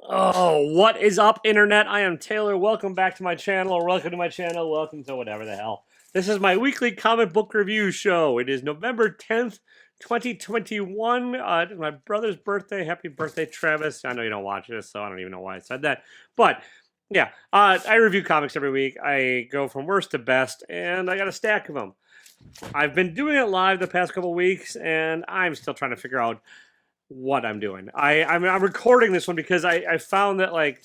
Oh, what is up, Internet? I am Taylor. Welcome back to my channel, or welcome to my channel. Welcome to whatever the hell. This is my weekly comic book review show. It is November 10th, 2021. It's my brother's birthday. Happy birthday, Travis. I know you don't watch this, so I don't even know why I said that. But, yeah, I review comics every week. I go from worst to best, and I got a stack of them. I've been doing it live the past couple weeks, and I'm still trying to figure out what I'm doing. I'm recording this one because I found that, like,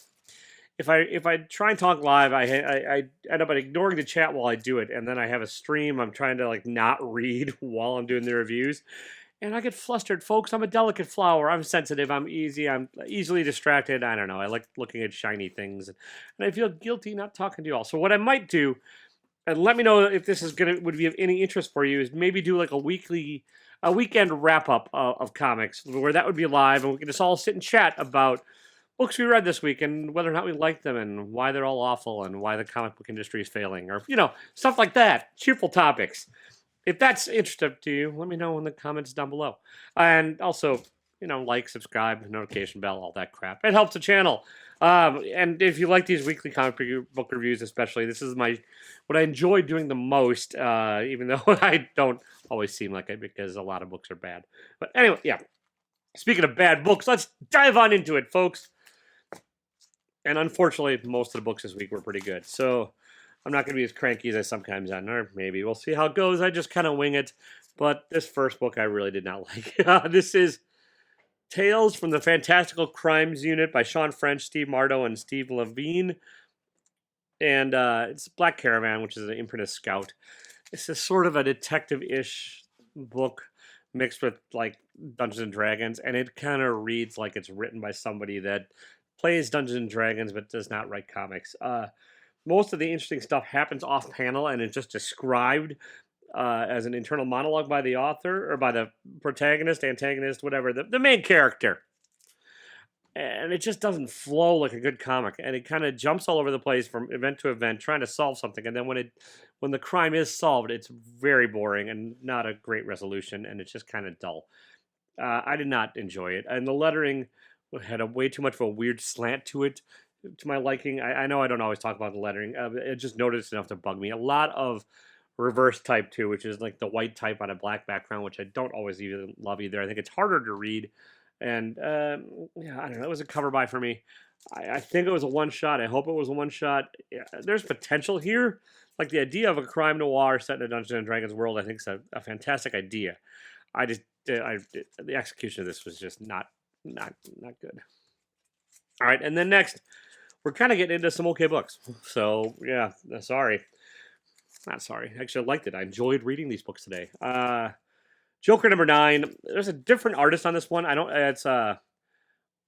if I try and talk live, I end up ignoring the chat while I do it, and then I have a stream I'm trying to, like, not read while I'm doing the reviews, and I get flustered, folks. I'm a delicate flower. I'm sensitive. I'm easily distracted. I don't know. I like looking at shiny things, and I feel guilty not talking to you all. So what I might do, and let me know if this would be of any interest for you, is maybe do like a weekend wrap up of comics where that would be live, and we can just all sit and chat about books we read this week and whether or not we like them and why they're all awful and why the comic book industry is failing, or stuff like that. Cheerful topics. If that's interesting to you, let me know in the comments down below. And also, like, subscribe, notification bell, all that crap. It helps the channel. And if you like these weekly comic book reviews, especially, this is what I enjoy doing the most, even though I don't always seem like it because a lot of books are bad. But anyway, yeah. Speaking of bad books, let's dive on into it, folks. And unfortunately, most of the books this week were pretty good. So I'm not going to be as cranky as I sometimes am, or maybe we'll see how it goes. I just kind of wing it. But this first book I really did not like. This is Tales from the Fantastical Crimes Unit by Sean French, Steve Mardo, and Steve Levine. And it's Black Caravan, which is an imprint of Scout. It's a sort of a detective-ish book mixed with, like, Dungeons and Dragons, and it kind of reads like it's written by somebody that plays Dungeons and Dragons but does not write comics. Most of the interesting stuff happens off panel and is just described as an internal monologue by the author, or by the protagonist, antagonist, whatever, the main character. And it just doesn't flow like a good comic, and it kind of jumps all over the place from event to event trying to solve something, and then when the crime is solved, it's very boring and not a great resolution, and it's just kind of dull. I did not enjoy it, and the lettering had way too much of a weird slant to it, to my liking. I know I don't always talk about the lettering. I just noticed enough to bug me. A lot of reverse type too, which is like the white type on a black background, which I don't always even love either. I think it's harder to read. And yeah, I don't know. It was a cover buy for me. I think it was a one shot. I hope it was a one shot. Yeah, there's potential here. Like, the idea of a crime noir set in a Dungeons and Dragons world, I think is a fantastic idea. The execution of this was just not good. All right, and then next, we're kind of getting into some okay books. So yeah, sorry. Not sorry. Actually, I liked it. I enjoyed reading these books today. Joker number 9. There's a different artist on this one. It's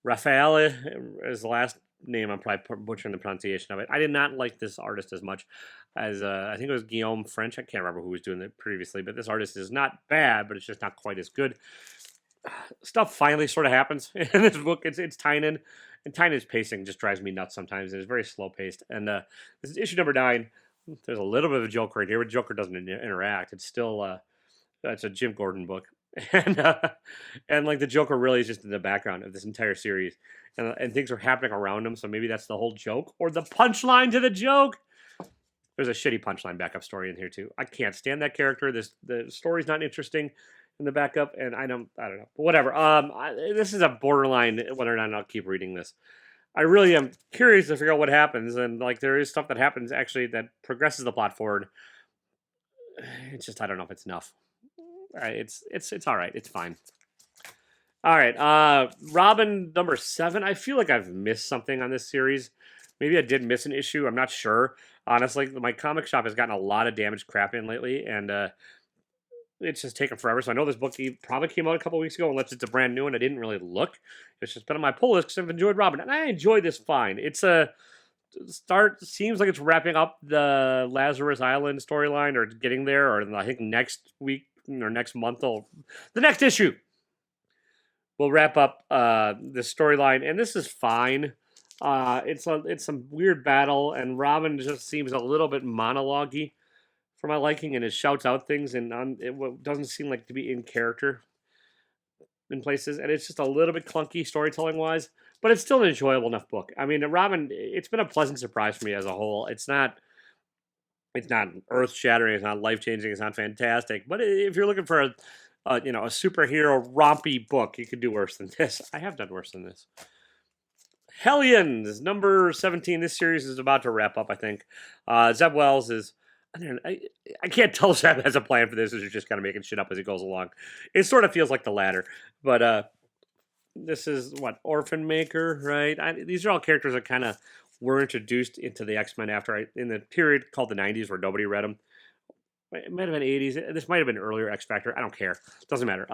Raphael is the last name. I'm probably butchering the pronunciation of it. I did not like this artist as much as I think it was Guillaume French. I can't remember who was doing it previously, but this artist is not bad, but it's just not quite as good. Stuff finally sort of happens in this book. It's Tynan, and Tynan's pacing just drives me nuts sometimes. It's very slow paced. And this is issue number 9. There's a little bit of a Joker in here, but Joker doesn't interact. It's still it's a Jim Gordon book, and like, the Joker really is just in the background of this entire series, and things are happening around him. So maybe that's the whole joke, or the punchline to the joke. There's a shitty punchline backup story in here too. I can't stand that character. The story's not interesting in the backup, and I don't know. But whatever. This is a borderline whether or not I'll keep reading this. I really am curious to figure out what happens, and like, there is stuff that happens actually that progresses the plot forward. It's just, I don't know if it's enough. It's all right. It's fine. All right. Robin number 7. I feel like I've missed something on this series. Maybe I did miss an issue. I'm not sure. Honestly, my comic shop has gotten a lot of damaged crap in lately, and it's just taken forever. So I know this book probably came out a couple weeks ago, unless it's a brand new, and I didn't really look. It's just been on my pull list because I've enjoyed Robin, and I enjoyed this fine. It's a seems like it's wrapping up the Lazarus Island storyline, or getting there, or I think next week or next month, the next issue will wrap up this storyline, and this is fine. It's some weird battle, and Robin just seems a little bit monologue-y for my liking, and it shouts out things, and it doesn't seem like to be in character in places, and it's just a little bit clunky storytelling-wise. but it's still an enjoyable enough book. I mean, Robin, it's been a pleasant surprise for me as a whole. It's not earth shattering. It's not life changing. It's not fantastic. But if you're looking for a superhero rompy book, you could do worse than this. I have done worse than this. Hellions, number 17. This series is about to wrap up, I think. Zeb Wells is. I can't tell if Zeb has a plan for this, or he's just kind of making shit up as he goes along. It sort of feels like the latter. But this is what? Orphan Maker, right? These are all characters that kind of were introduced into the X-Men in the period called the 90s where nobody read them. It might have been 80s. This might have been earlier X Factor. I don't care. Doesn't matter.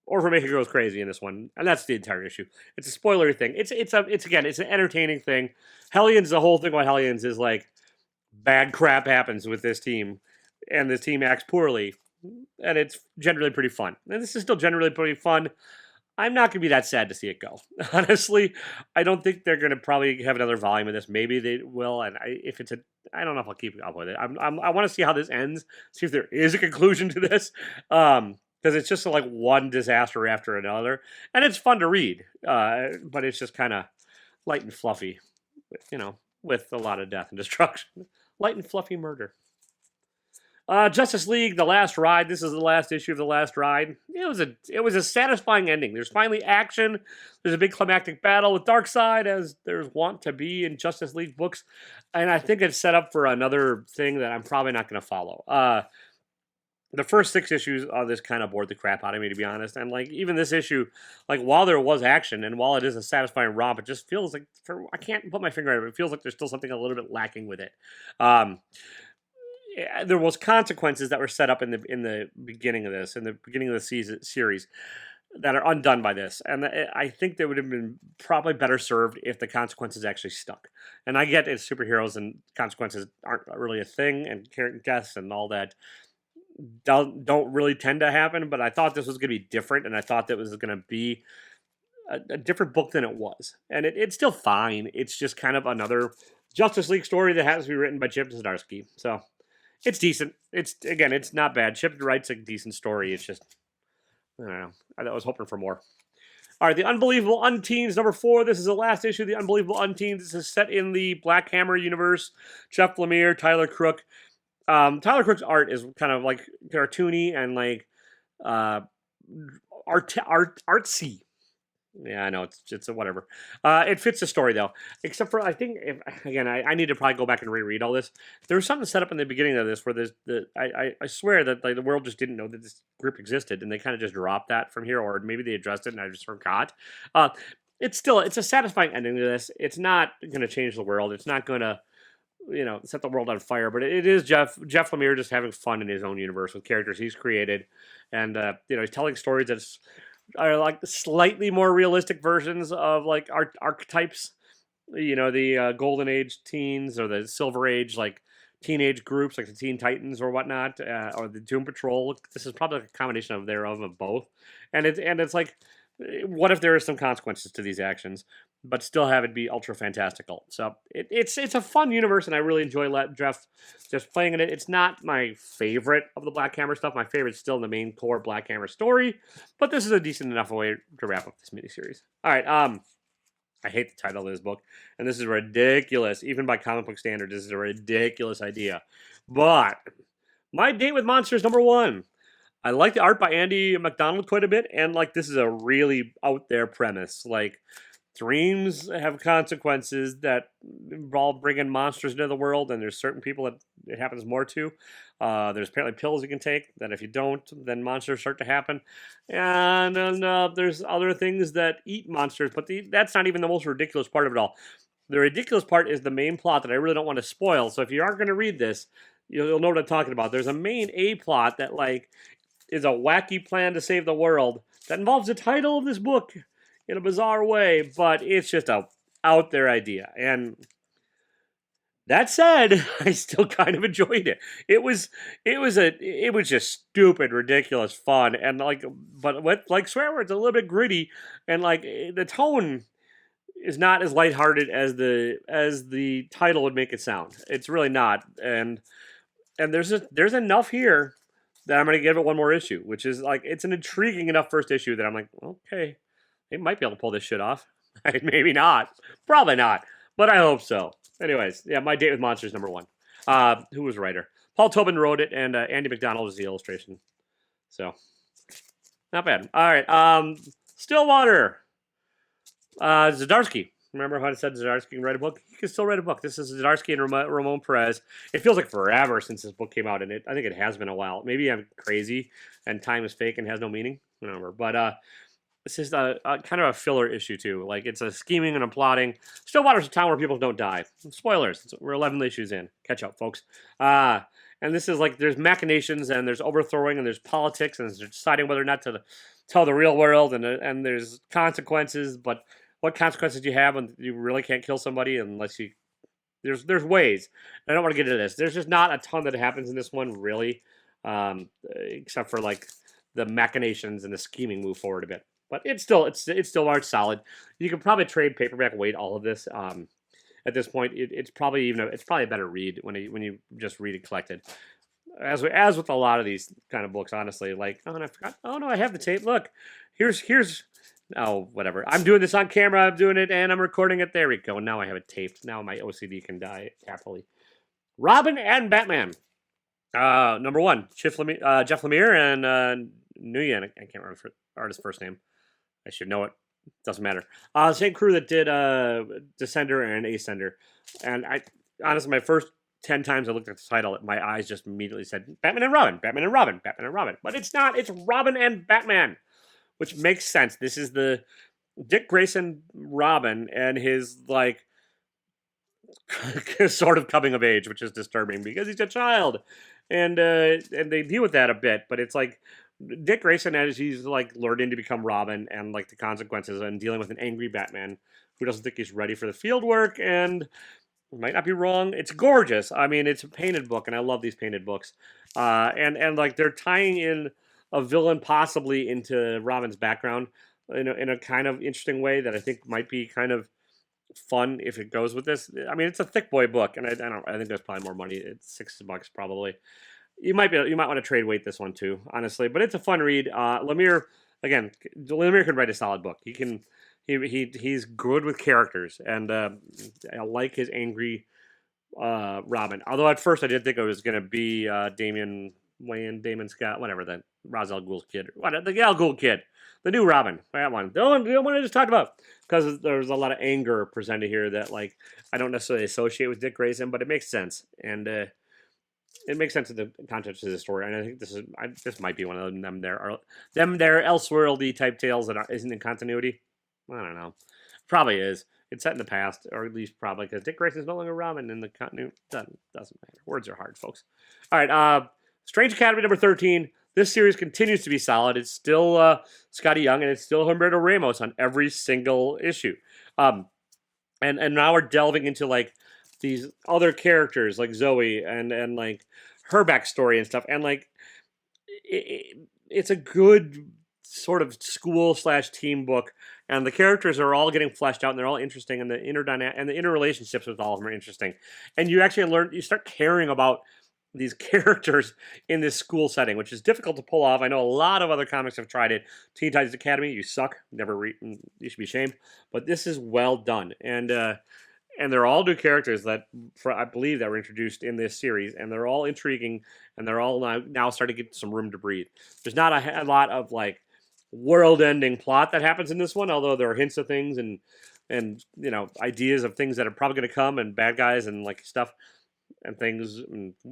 Orphan Maker goes crazy in this one, and that's the entire issue. It's a spoilery thing. It's an entertaining thing. Hellions, the whole thing about Hellions is like bad crap happens with this team, and this team acts poorly, and it's generally pretty fun. And this is still generally pretty fun. I'm not going to be that sad to see it go. Honestly, I don't think they're going to probably have another volume of this. Maybe they will, and I don't know if I'll keep up with it. I want to see how this ends, see if there is a conclusion to this, because it's just like one disaster after another, and it's fun to read, but it's just kind of light and fluffy, with a lot of death and destruction. Light and fluffy murder. Justice League, The Last Ride. This is the last issue of The Last Ride. It was a satisfying ending. There's finally action. There's a big climactic battle with Darkseid, as there's wont to be in Justice League books. And I think it's set up for another thing that I'm probably not going to follow. The first 6 issues of this kind of bored the crap out of me, to be honest. And even this issue, while there was action and while it is a satisfying romp, it just feels like, I can't put my finger on it, but it feels like there's still something a little bit lacking with it. There was consequences that were set up in the beginning of this, in the beginning of the series, that are undone by this, and I think they would have been probably better served if the consequences actually stuck. And I get it's superheroes and consequences aren't really a thing, and character deaths and all that don't really tend to happen. But I thought this was going to be different, and I thought that was going to be a different book than it was, and it's still fine. It's just kind of another Justice League story that has to be written by Chip Zdarsky, so. It's decent. It's not bad. Chip writes a decent story. It's just, I don't know. I was hoping for more. All right, The Unbelievable Unteamed, number 4. This is the last issue of The Unbelievable Unteamed. This is set in the Black Hammer universe. Jeff Lemire, Tyler Crook. Tyler Crook's art is kind of cartoony and artsy. Yeah, I know, it's a whatever. It fits the story, though. Except for, I think, I need to probably go back and reread all this. There was something set up in the beginning of this where I swear that the world just didn't know that this group existed, and they kind of just dropped that from here, or maybe they addressed it and I just forgot. It's a satisfying ending to this. It's not going to change the world. It's not going to, set the world on fire, but it is Jeff Lemire just having fun in his own universe with characters he's created, and he's telling stories that's are slightly more realistic versions of archetypes, the Golden Age teens or the Silver Age teenage groups like the Teen Titans or whatnot, or the Doom Patrol. This is probably a combination of both, and it's what if there is some consequences to these actions, but still have it be ultra fantastical. So it's a fun universe, and I really enjoy Jeff just playing in it. It's not my favorite of the Black Hammer stuff. My favorite is still the main core Black Hammer story, but this is a decent enough way to wrap up this miniseries. All right, I hate the title of this book, and this is ridiculous. Even by comic book standards, this is a ridiculous idea. But My Date with Monsters, number 1. I like the art by Andy McDonald quite a bit, and this is a really out there premise. Dreams have consequences that involve bringing monsters into the world, and there's certain people that it happens more to. There's apparently pills you can take that if you don't, then monsters start to happen. And then there's other things that eat monsters, but that's not even the most ridiculous part of it all. The ridiculous part is the main plot that I really don't want to spoil. So if you are going to read this, you'll know what I'm talking about. There's a main A plot that is a wacky plan to save the world that involves the title of this book in a bizarre way, but it's just a out there idea. And that said, I still kind of enjoyed it. It was just stupid, ridiculous fun, and but with swear words, a little bit gritty, and the tone is not as lighthearted as the title would make it sound. It's really not, and there's enough here that I'm going to give it one more issue, which is it's an intriguing enough first issue that I'm okay. They might be able to pull this shit off. Maybe not. Probably not. But I hope so. Anyways, yeah, My Date with Monsters #1. Who was writer? Paul Tobin wrote it, and Andy McDonald was the illustration. So, not bad. All right. Stillwater. Zdarsky. Remember how I said Zdarsky can write a book? He can still write a book. This is Zdarsky and Ramon Perez. It feels like forever since this book came out, and I think it has been a while. Maybe I'm crazy, and time is fake and has no meaning. Whatever. But this is a kind of a filler issue too. Like it's a scheming and a plotting. Stillwater's a town where people don't die. Spoilers. We're 11 issues in. Catch up, folks. And this is like there's machinations and there's overthrowing and there's politics and there's deciding whether or not to tell the real world and there's consequences. But what consequences do you have when you really can't kill somebody unless you? There's ways. I don't want to get into this. There's just not a ton that happens in this one really, except for like the machinations and the scheming move forward a bit. But it's still large solid. You can probably trade paperback weight all of this. At this point, it's probably a better read when you just read it collected. As with a lot of these kind of books, honestly, like oh, and I forgot. Oh no, I have the tape. Look, here's oh whatever. I'm doing this on camera. I'm doing it and I'm recording it. There we go. Now I have it taped. Now my OCD can die happily. Robin and Batman. #1, Jeff Lemire and Nguyen. I can't remember the artist's first name. I should know it. Doesn't matter. Same crew that did Descender and Ascender. And I honestly, my first 10 times I looked at the title, my eyes just immediately said Batman and Robin, Batman and Robin, Batman and Robin. But it's not. It's Robin and Batman, which makes sense. This is the Dick Grayson Robin and his like sort of coming of age, which is disturbing because he's a child, and they deal with that a bit. But it's like Dick Grayson as he's like learning to become Robin and like the consequences and dealing with an angry Batman who doesn't think he's ready for the field work and might not be wrong. It's gorgeous. I mean, it's a painted book, and I love these painted books. And like they're tying in a villain possibly into Robin's background in a kind of interesting way that I think might be kind of fun if it goes with this. I mean, it's a thick boy book, and I think there's probably more money. It's $6 probably. You might want to trade weight this one too, honestly. But it's a fun read. Lemire can write a solid book. He's good with characters, and I like his angry Robin. Although at first I did think it was going to be Damon Scott, whatever, that Ra's al Ghul's kid, the Al Ghul kid, the new Robin, that one. The one I just talked about, because there's a lot of anger presented here that like I don't necessarily associate with Dick Grayson, but it makes sense, and it makes sense in the context of the story. And I think this might be one of them there elseworldy type tales that isn't in continuity. I don't know. Probably is. It's set in the past, or at least probably because Dick Grayson's no longer Robin in the continuity. Doesn't matter. Words are hard, folks. All right. Strange Academy #13. This series continues to be solid. It's still Scotty Young, and it's still Humberto Ramos on every single issue. And now we're delving into like these other characters like Zoe and like her backstory and stuff. And like it's a good sort of school/team book, and the characters are all getting fleshed out and they're all interesting, and the interrelationships with all of them are interesting. And you actually you start caring about these characters in this school setting, which is difficult to pull off. I know a lot of other comics have tried it. Teen Titans Academy, you suck. Never read. You should be ashamed. But this is well done, and they're all new characters that I believe that were introduced in this series, and they're all intriguing, and they're all now starting to get some room to breathe. There's not a lot of like world-ending plot that happens in this one, although there are hints of things and ideas of things that are probably going to come, and bad guys and like stuff and things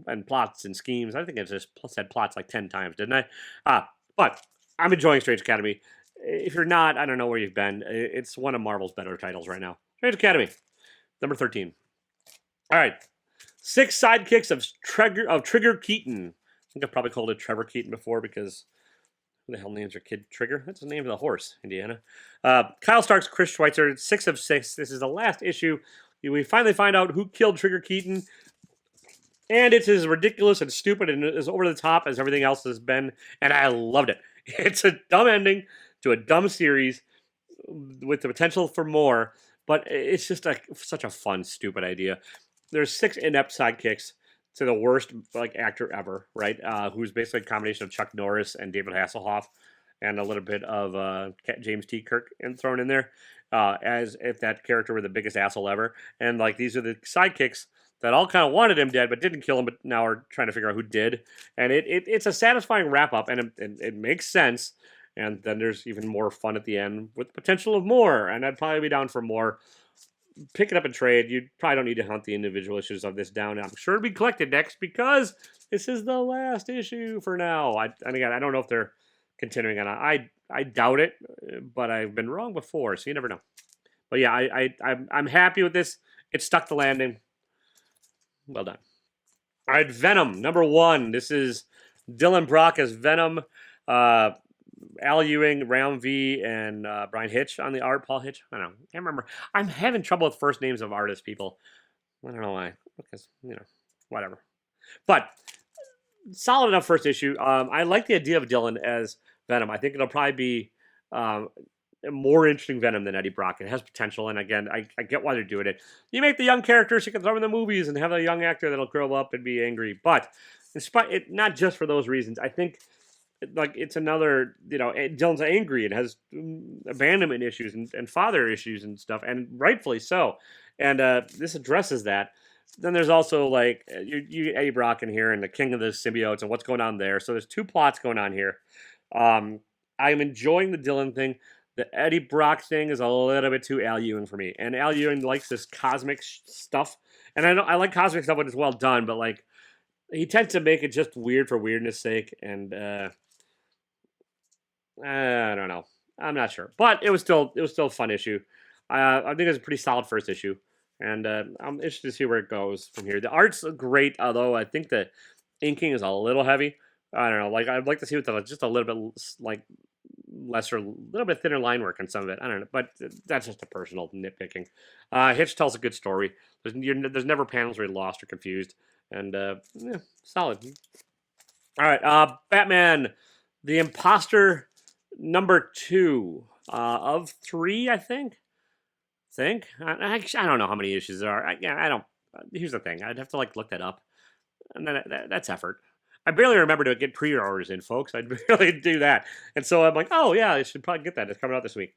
and plots and schemes. I think I just said plots like 10 times, didn't I? But I'm enjoying Strange Academy. If you're not, I don't know where you've been. It's one of Marvel's better titles right now. Strange Academy, #13. All right. 6 sidekicks of Trigger Keaton. I think I've probably called it Trevor Keaton before because who the hell names their kid Trigger? That's the name of the horse, Indiana. Kyle Starks, Chris Schweitzer, 6 of 6. This is the last issue. We finally find out who killed Trigger Keaton. And it's as ridiculous and stupid and as over the top as everything else has been. And I loved it. It's a dumb ending to a dumb series with the potential for more. But it's just such a fun, stupid idea. There's 6 inept sidekicks to the worst like actor ever, right? Who's basically a combination of Chuck Norris and David Hasselhoff. and a little bit of James T. Kirk thrown in there, as if that character were the biggest asshole ever. And like these are the sidekicks that all kind of wanted him dead, but didn't kill him, but now are trying to figure out who did. And it's a satisfying wrap up, and it makes sense. And then there's even more fun at the end with potential of more. And I'd probably be down for more. Pick it up and trade. You probably don't need to hunt the individual issues of this down. I'm sure it'll be collected next because this is the last issue for now. And again, I don't know if they're continuing on. I doubt it, but I've been wrong before, so you never know. But yeah, I'm happy with this. It stuck the landing. Well done. All right, Venom, #1. This is Dylan Brock as Venom. Al Ewing, Ram V, and Brian Hitch on the art. Paul Hitch? I don't know. Can't remember. I'm having trouble with first names of artists, people. I don't know why. Because, whatever. But, solid enough first issue. I like the idea of Dylan as Venom. I think it'll probably be a more interesting Venom than Eddie Brock. It has potential, and again, I get why they're doing it. You make the young characters, you can throw them in the movies and have a young actor that'll grow up and be angry. But, not just for those reasons. I think it's another, Dylan's angry and has abandonment issues and father issues and stuff, and rightfully so. And this addresses that. Then there's also you Eddie Brock in here and the King of the Symbiotes and what's going on there. So there's two plots going on here. I'm enjoying the Dylan thing. The Eddie Brock thing is a little bit too Al Ewing for me, and Al Ewing likes this cosmic stuff, and I like cosmic stuff when it's well done, but he tends to make it just weird for weirdness' sake, and I don't know. I'm not sure, but it was still a fun issue. I think it was a pretty solid first issue, and I'm interested to see where it goes from here. The art's great, although I think the inking is a little heavy. I don't know. I'd like to see with just a little bit lesser, little bit thinner line work on some of it. I don't know, but that's just a personal nitpicking. Hitch tells a good story. There's never panels where you're lost or confused, and solid. All right, Batman, the Imposter. #2 of 3, I think. I don't know how many issues there are. I don't. Here's the thing. I'd have to look that up, and then that's effort. I barely remember to get pre-orders in, folks. I'd barely do that, and so I'm like, oh yeah, I should probably get that. It's coming out this week.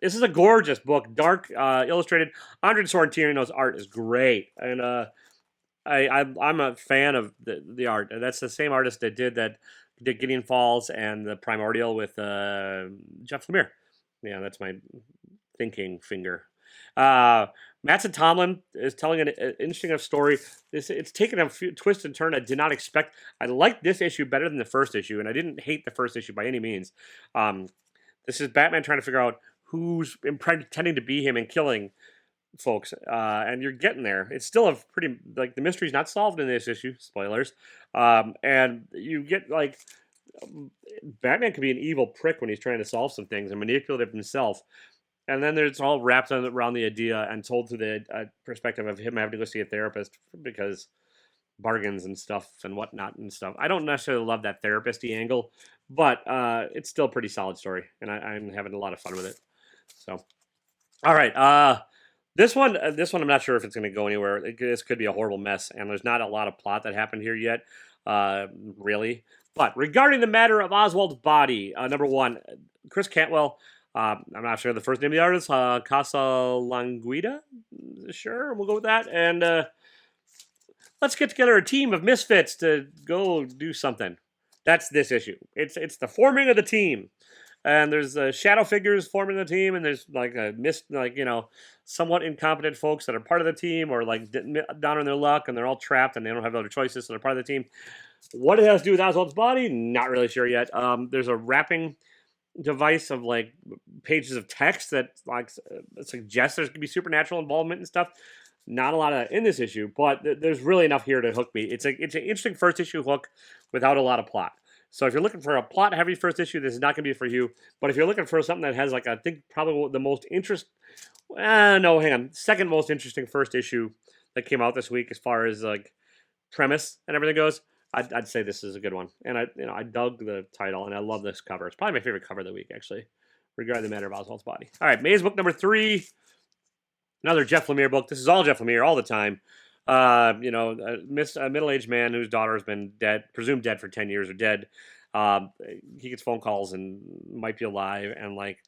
This is a gorgeous book, dark, illustrated. Andre Sorrentino's art is great, and I'm a fan of the art. That's the same artist that did Gideon Falls and the Primordial with Jeff Lemire. Yeah, that's my thinking finger. Mattson Tomlin is telling an interesting enough story. It's taken a few twists and turns I did not expect. I liked this issue better than the first issue, and I didn't hate the first issue by any means. This is Batman trying to figure out who's pretending to be him and killing folks, and you're getting there. It's still a pretty, the mystery's not solved in this issue, spoilers, and you get, Batman can be an evil prick when he's trying to solve some things and manipulative himself, and then it's all wrapped around the idea and told through the perspective of him having to go see a therapist because bargains and stuff and whatnot and stuff. I don't necessarily love that therapist-y angle, but it's still a pretty solid story, and I'm having a lot of fun with it. So, all right, This one, I'm not sure if it's going to go anywhere. This could be a horrible mess, and there's not a lot of plot that happened here yet, really. But regarding the matter of Oswald's body, #1, Chris Cantwell. I'm not sure the first name of the artist. Casalanguida? Sure, we'll go with that. And let's get together a team of misfits to go do something. That's this issue. It's the forming of the team. And there's shadow figures forming the team, and there's somewhat incompetent folks that are part of the team, or down on their luck, and they're all trapped, and they don't have other choices, so they're part of the team. What it has to do with Oswald's body, not really sure yet. There's a wrapping device of pages of text that suggests there's gonna be supernatural involvement and stuff. Not a lot of in this issue, but there's really enough here to hook me. It's an interesting first issue hook without a lot of plot. So if you're looking for a plot-heavy first issue, this is not going to be for you. But if you're looking for something that has, I think, probably the most second most interesting first issue that came out this week as far as, premise and everything goes, I'd say this is a good one. And I dug the title, and I love this cover. It's probably my favorite cover of the week, actually, regarding the matter of Oswald's body. All right, Maze book #3, another Jeff Lemire book. This is all Jeff Lemire all the time. A middle-aged man whose daughter has been presumed dead for 10 years or dead, He gets phone calls and might be alive, and like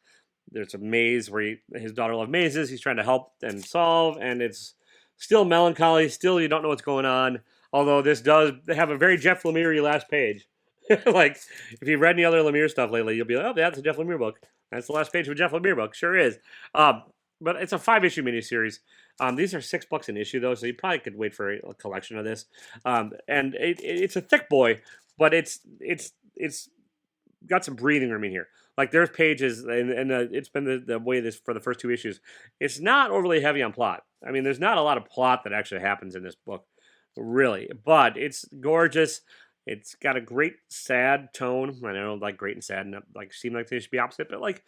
there's a maze where his daughter loves mazes. He's trying to help and solve, and it's still melancholy. Still, you don't know what's going on. Although this does have a very Jeff Lemire last page. Like if you've read any other Lemire stuff lately, you'll be like, oh, that's a Jeff Lemire book. That's the last page of a Jeff Lemire book. Sure is. But it's a 5-issue miniseries. These are $6 an issue, though, so you probably could wait for a collection of this. And it's a thick boy, but it's got some breathing room in here. Like there's pages, and it's been the way this for the first 2 issues. It's not overly heavy on plot. I mean, there's not a lot of plot that actually happens in this book, really. But it's gorgeous. It's got a great sad tone. I know, like great and sad, and like seem like they should be opposite, but like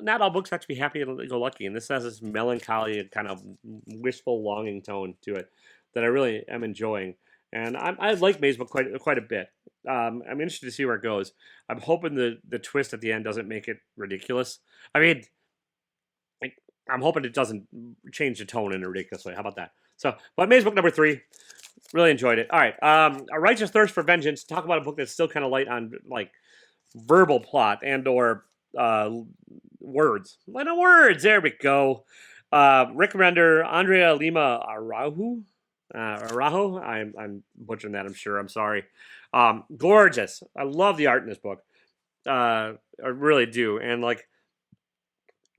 not all books have to be happy and go lucky. And this has this melancholy kind of wistful longing tone to it that I really am enjoying. And I like Maze Book quite a bit. I'm interested to see where it goes. I'm hoping the twist at the end doesn't make it ridiculous. I mean, I'm hoping it doesn't change the tone in a ridiculous way. How about that? So, but Maze Book number 3, really enjoyed it. All right, A Righteous Thirst for Vengeance. Talk about a book that's still kind of light on like verbal plot and or words. Light on words. There we go. Recommender Andrea Lima Araujo. I'm butchering that, I'm sure. I'm sorry. Gorgeous. I love the art in this book. I really do. And like,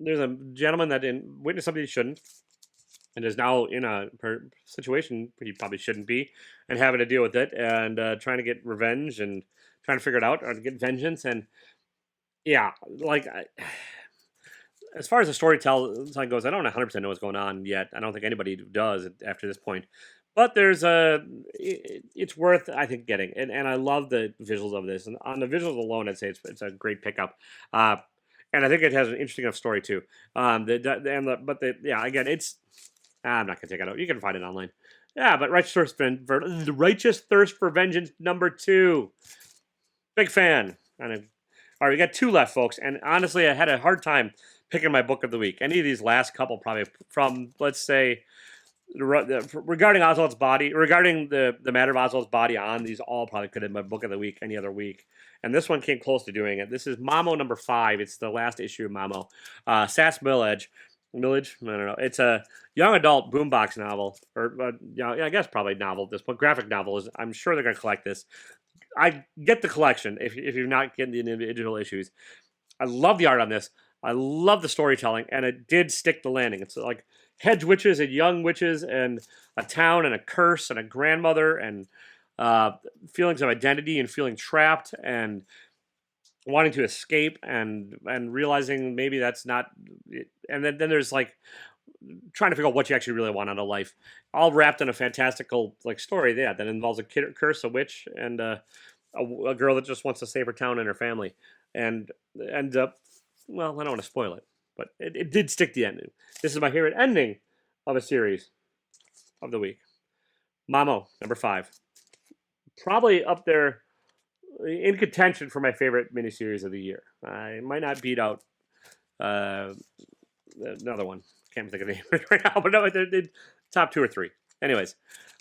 there's a gentleman that witnessed something he shouldn't, and is now in a situation he probably shouldn't be, and having to deal with it, and trying to get revenge and trying to figure it out or to get vengeance. And yeah, like as far as the storytelling goes, I don't 100% know what's going on yet. I don't think anybody does after this point. But there's it's worth, I think, getting. And I love the visuals of this. And on the visuals alone, I'd say it's a great pickup. And I think it has an interesting enough story, too. Again, it's, I'm not going to take it out. You can find it online. Yeah, but The Righteous Thirst for Vengeance number 2. Big fan. All right, we got 2 left, folks. And honestly, I had a hard time picking my book of the week. Any of these last couple probably from, let's say, regarding Oswald's body, regarding the matter of Oswald's body on, these all probably could have been my book of the week any other week. And this one came close to doing it. This is Mamo number 5. It's the last issue of Mamo. Sass Millage. I don't know. It's a young adult boombox novel, or I guess probably novel. This one, graphic novel is. I'm sure they're going to collect this. I get the collection if you're not getting the individual issues. I love the art on this. I love the storytelling, and it did stick the landing. It's like hedge witches and young witches, and a town, and a curse, and a grandmother, and feelings of identity, and feeling trapped, and wanting to escape, and realizing maybe that's not it. And then there's like trying to figure out what you actually really want out of life, all wrapped in a fantastical like story. Yeah, that involves a curse, a witch, and a girl that just wants to save her town and her family, and ends up. Well, I don't want to spoil it, but it did stick the ending. This is my favorite ending of a series of the week. Mamo number 5, probably up there in contention for my favorite miniseries of the year. I might not beat out another one. Can't think of the name right now, but no, the top 2 or 3. Anyways,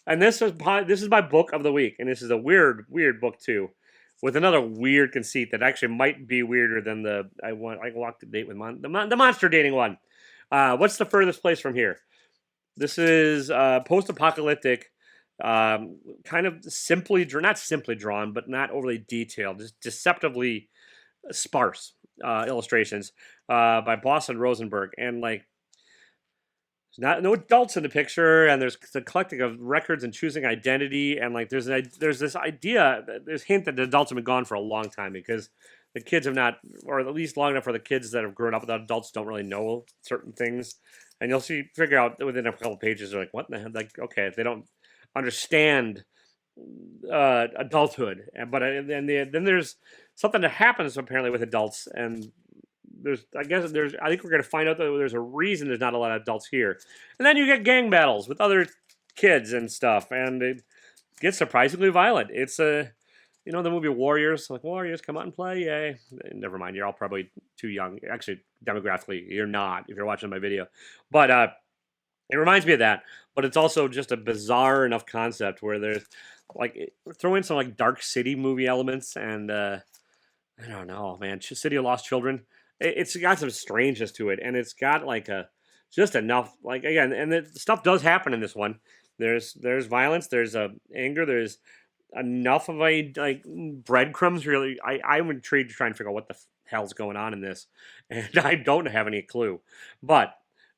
and this is my book of the week, and this is a weird book too, with another weird conceit that actually might be weirder than I walked the date with the monster dating one. What's the furthest place from here? This is post-apocalyptic, kind of not simply drawn, but not overly detailed, just deceptively sparse illustrations by Boston Rosenberg, and like no adults in the picture, and there's the collecting of records and choosing identity, and like there's this idea, there's hint that the adults have been gone for a long time because the kids have not, or at least long enough for the kids that have grown up without adults don't really know certain things, and you'll figure out within a couple pages, they're like, what in the hell? Like, okay, if they don't understand adulthood, but then there's something that happens apparently with adults, and I think we're going to find out that there's a reason there's not a lot of adults here. And then you get gang battles with other kids and stuff, and it gets surprisingly violent. It's the movie Warriors, like Warriors come out and play, yay. Never mind, you're all probably too young. Actually, demographically, you're not if you're watching my video. But it reminds me of that, but it's also just a bizarre enough concept where there's like throw in some like Dark City movie elements, and I don't know, man. City of Lost Children. It's got some strangeness to it, and it's got like a just enough. Like again, and the stuff does happen in this one. There's violence. There's anger. There's enough of a like breadcrumbs. Really, I'm intrigued to try and figure out what the hell's going on in this, and I don't have any clue. But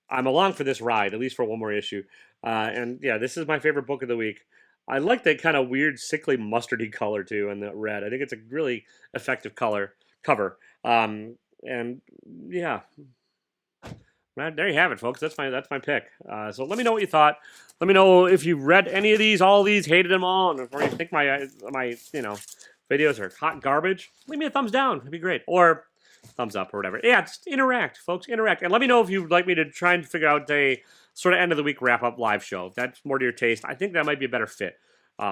I'm along for this ride, at least for one more issue. And yeah, this is my favorite book of the week. I like that kind of weird, sickly mustardy color too, and the red. I think it's a really effective cover. And yeah, right, there you have it, folks. That's my pick. So let me know what you thought. Let me know if you read any of these, all these, hated them all, or you think my videos are hot garbage. Leave me a thumbs down. It'd be great. Or thumbs up or whatever. Yeah, just interact, folks. Interact. And let me know if you'd like me to try and figure out a sort of end of the week wrap up live show. If that's more to your taste. I think that might be a better fit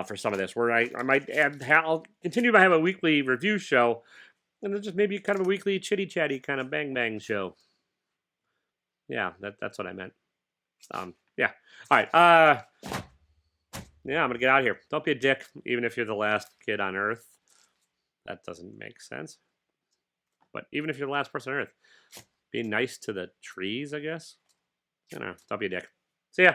for some of this, where I might I'll continue to have a weekly review show, and then just maybe kind of a weekly chitty chatty kind of bang bang show. Yeah, that's what I meant. Yeah. All right. Yeah, I'm gonna get out of here. Don't be a dick, even if you're the last kid on Earth. That doesn't make sense. But even if you're the last person on Earth, be nice to the trees, I guess. I don't know. Don't be a dick. See ya.